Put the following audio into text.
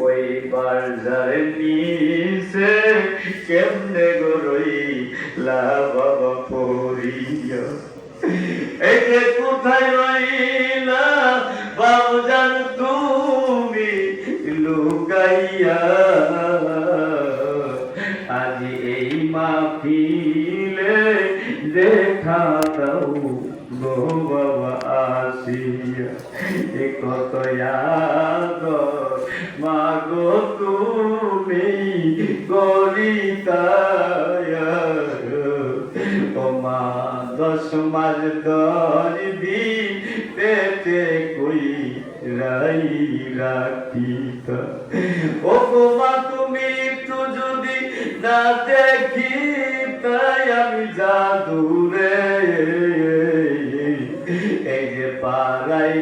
ওই বাজারে নিছে কেমনে গরই বাবা পড়িয়া এই যে কোথায় রইলা বাবুজান তুমি লুকাইয়া আজ এই মাহফিলে দেখা দাও গো বাবা আসিয়া এ কত আদর মাগো তুমি গরিতায়া ও মা 10 মাস ধরবি পেটে কই রাই রাখিত ও গো মা তুমি তো যদি না দেখি তাই আমি জাদুরে এই যে পাড়াই